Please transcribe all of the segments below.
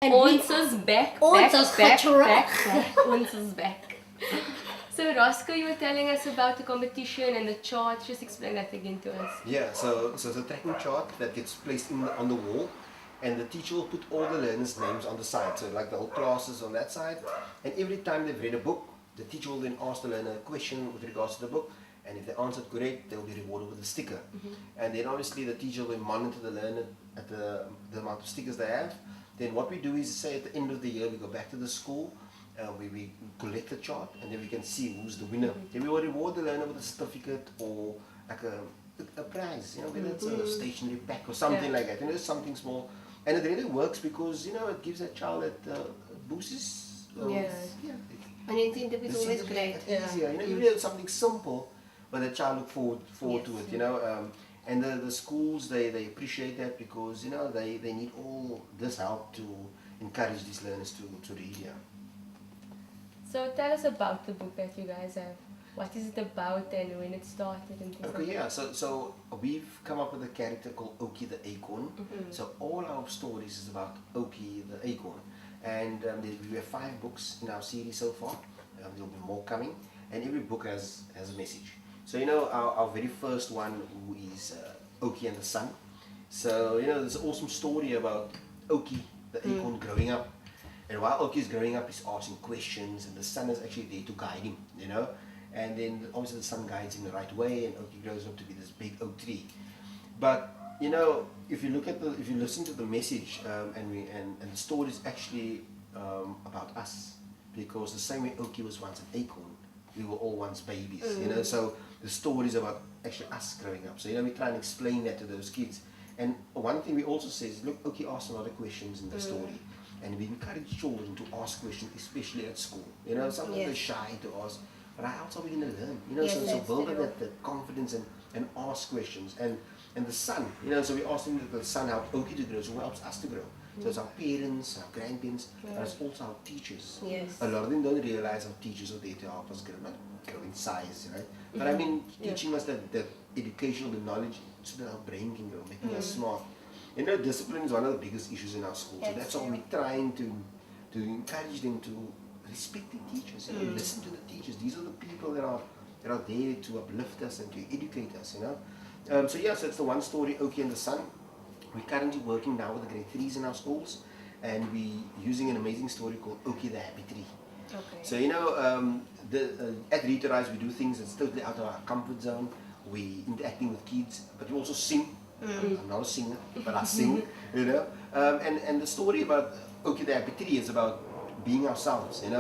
And Ons is back. Ons is back. Ons is back. So Roscoe, you were telling us about the competition and the chart. Just explain that again to us. Yeah, so it's a tracking chart that gets placed on the wall, and the teacher will put all the learners' names on the side, so like the whole classes on that side. And every time they've read a book, the teacher will then ask the learner a question with regards to the book, and if they answered correct, they'll be rewarded with a sticker. And then obviously the teacher will monitor the learner at the amount of stickers they have. Then what we do is say at the end of the year we go back to the school, we collect the chart, and then we can see who's the winner. Then we will reward the learner with a certificate or like a prize, whether it's a stationery pack or something like that, something small. And it really works because, it gives that child that boosts. And I think that is always great. Easier, even if it's something simple, but the child look forward to it, and the schools, they appreciate that because, they need all this help to encourage these learners to read, So tell us about the book that you guys have. What is it about and when it started and things Okay, like that? so we've come up with a character called Oki the Acorn. So all our stories is about Oki the Acorn. And we have 5 books in our series so far. There'll be more coming. And every book has a message. So our very first one, who is Oki and the Sun. So there's an awesome story about Oki the Acorn growing up. And while Oki is growing up, he's asking questions, and the sun is actually there to guide him, And then obviously the sun guides him the right way, and Oki grows up to be this big oak tree. But if you listen to the message, and the story is actually about us, because the same way Oki was once an acorn, we were all once babies, So the story is about actually us growing up. So we try and explain that to those kids. And one thing we also say is, look, Oki asked a lot of questions in the story. And we encourage children to ask questions, especially at school. Sometimes they're shy to ask, but how else are we going to learn? So build up that confidence and ask questions. And the sun, so we ask them that the sun helps Oki to grow, so who helps us to grow? So it's our parents, our grandparents, but it's also our teachers. Yes. A lot of them don't realize our teachers are there to help us grow, not grow in size, right? But I mean, teaching us that educational knowledge so that our brain can grow, making us smart. Discipline is one of the biggest issues in our school. So that's why we're trying to encourage them to respect the teachers, listen to the teachers. These are the people that are there to uplift us and to educate us, So it's the one story, Oki and the Sun. We're currently working now with the grade 3s in our schools, and we're using an amazing story called Oki the Happy Tree. Okay. So at Read to Rise we do things that's totally out of our comfort zone. We interacting with kids, but we also sing. I'm not a singer, but I sing, And the story about Oki the Happy Tree is about being ourselves, In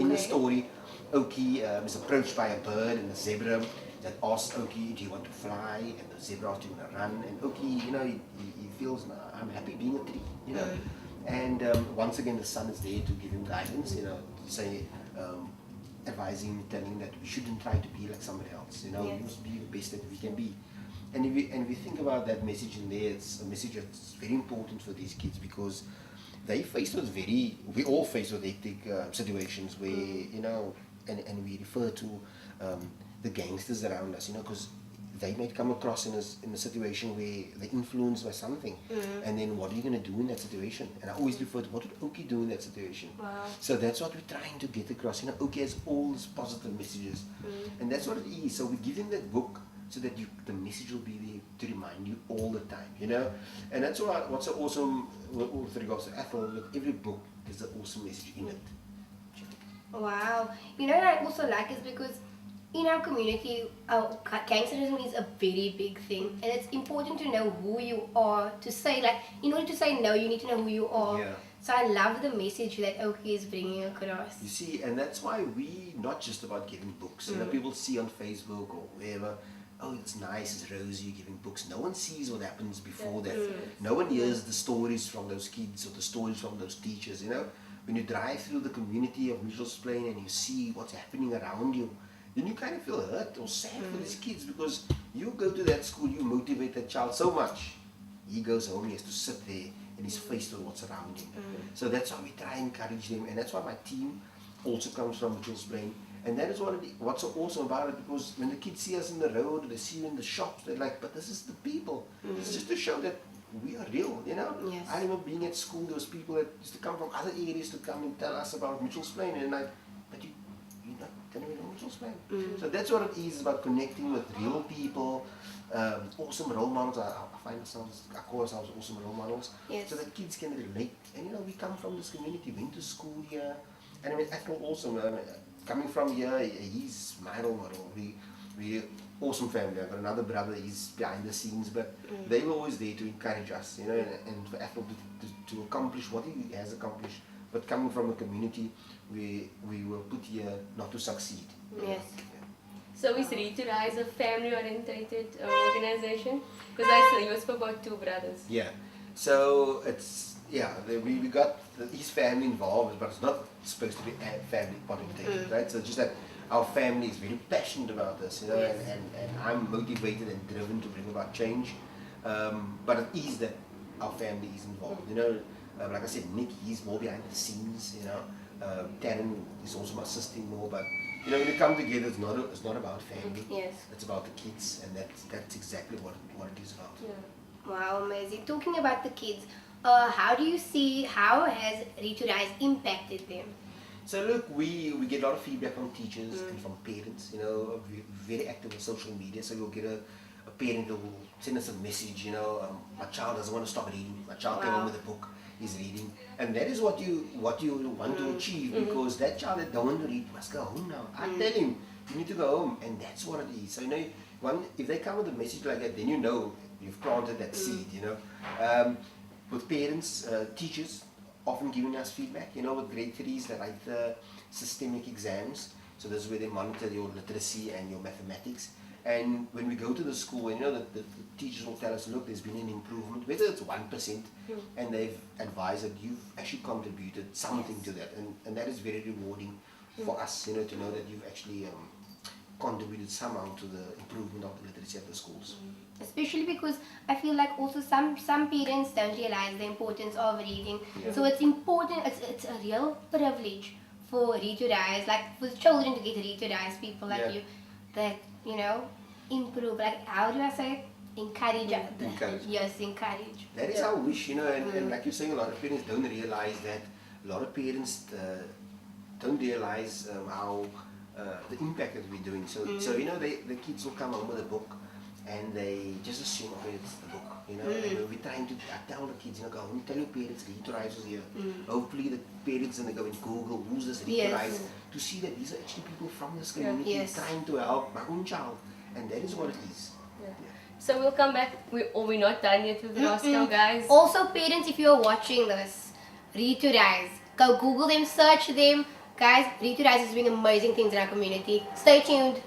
the story, Oki is approached by a bird and a zebra that asks Oki, do you want to fly? And the zebra asks, do you want to run? And Oki, he feels, nah, I'm happy being a tree, And once again, the sun is there to give him guidance, to say, advising him, telling him that we shouldn't try to be like somebody else, We must be the best that we can be. And if we think about that message in there, it's a message that's very important for these kids because we all face with hectic situations where, and we refer to the gangsters around us, because they might come across in a situation where they're influenced by something. And then what are you going to do in that situation? And I always refer to what would Oki do in that situation. Wow. So that's what we're trying to get across. Oki has all these positive messages. And that's what it is. So we give them that book so that the message will be there to remind you all the time, And that's what's so awesome with regards to Ethel, with every book, there's an awesome message in it. Wow. What I also like is because in our community, gangsterism is a very big thing, and it's important to know who you are. To say, in order to say no, you need to know who you are. Yeah. So I love the message that Oki is bringing across. You see, and that's why we not just about giving books. People see on Facebook or wherever, oh, it's nice, it's Rosie giving books. No one sees what happens before that. No one hears the stories from those kids or the stories from those teachers. When you drive through the community of Mitchell's Plain and you see what's happening around you, then you kind of feel hurt or sad for these kids because you go to that school, you motivate that child so much. He goes home, he has to sit there and he's faced with what's around him. So that's why we try and encourage them, and that's why my team also comes from Mitchell's Plain. And that is what's so awesome about it, because when the kids see us in the road, they see you in the shops, they're like, but this is the people. It's just to show that we are real, you know. Yes. I remember being at school, there was people that used to come from other areas to come and tell us about Mitchell's Plain, and like, but you not telling me about Mitchell's Plain. So that's what it is, about connecting with real people, awesome role models. I call ourselves awesome role models, Yes. so that kids can relate. And you know, we come from this community, went to school here, and I mean, I feel awesome. Coming from here, he's my role model. We awesome family. I've got another brother, he's behind the scenes, but they were always there to encourage us, you know, and for Ethel to accomplish what he has accomplished. But coming from a community, we were put here not to succeed. Yes. So is Read to Rise a family-oriented organization? Because I saw you spoke about two brothers. Yeah. So it's, we got his family involved, but it's not supposed to be family oriented, right? So it's just that our family is very passionate about this, you know, Yes. and I'm motivated and driven to bring about change. But it is that our family is involved, you know. Like I said, Nick, he's more behind the scenes, you know. Taryn is also my sister-in-law, but you know, when we come together, it's not about family. Yes. It's about the kids, and that's exactly what it is about. Yeah. Wow, amazing. Talking about the kids, how has Read to Rise impacted them? So look, we get a lot of feedback from teachers and from parents. You know, we're very active on social media, so you'll get a parent who will send us a message. You know, my child doesn't want to stop reading. My child came home with a book. He's reading, and that is what you want to achieve, because that child that don't want to read must go home now. I tell him, you need to go home, and that's what it is. So you know, if they come with a message like that, then you know you've planted that seed. You know, with parents, teachers often giving us feedback. You know, with grade 3s, they write the systemic exams. So this is where they monitor your literacy and your mathematics. And when we go to the school, you know, the teachers will tell us, look, there's been an improvement, whether it's 1%, and they've advised that you've actually contributed something to that. And that is very rewarding for us, you know, to know that you've actually contributed somehow to the improvement of the literacy at the schools. Especially because I feel like also some parents don't realize the importance of reading. So it's important, it's a real privilege for Read to Rise, like for children to get Read to Rise, people like you, that, you know, improve, like, how do I say it? Encourage. Encourage. Yes, encourage. That is our wish, you know, and like you're saying, a lot of parents don't realize that. A lot of parents don't realize how the impact that we're doing. So you know, the kids will come home with a book, and they just assume, okay, it's the book, you know. And we're trying to tell the kids, you know, go home, tell your parents, Read to Rise is here. Hopefully the parents and they go in Google, who's this Read to Rise, to see that these are actually people from this community trying to help my own child, and that is what it is. So we'll come back. We're not done yet with Roscoe, guys. Also, parents, if you're watching this, Read to Rise. Go Google them, search them. Guys, Read to Rise is doing amazing things in our community. Stay tuned.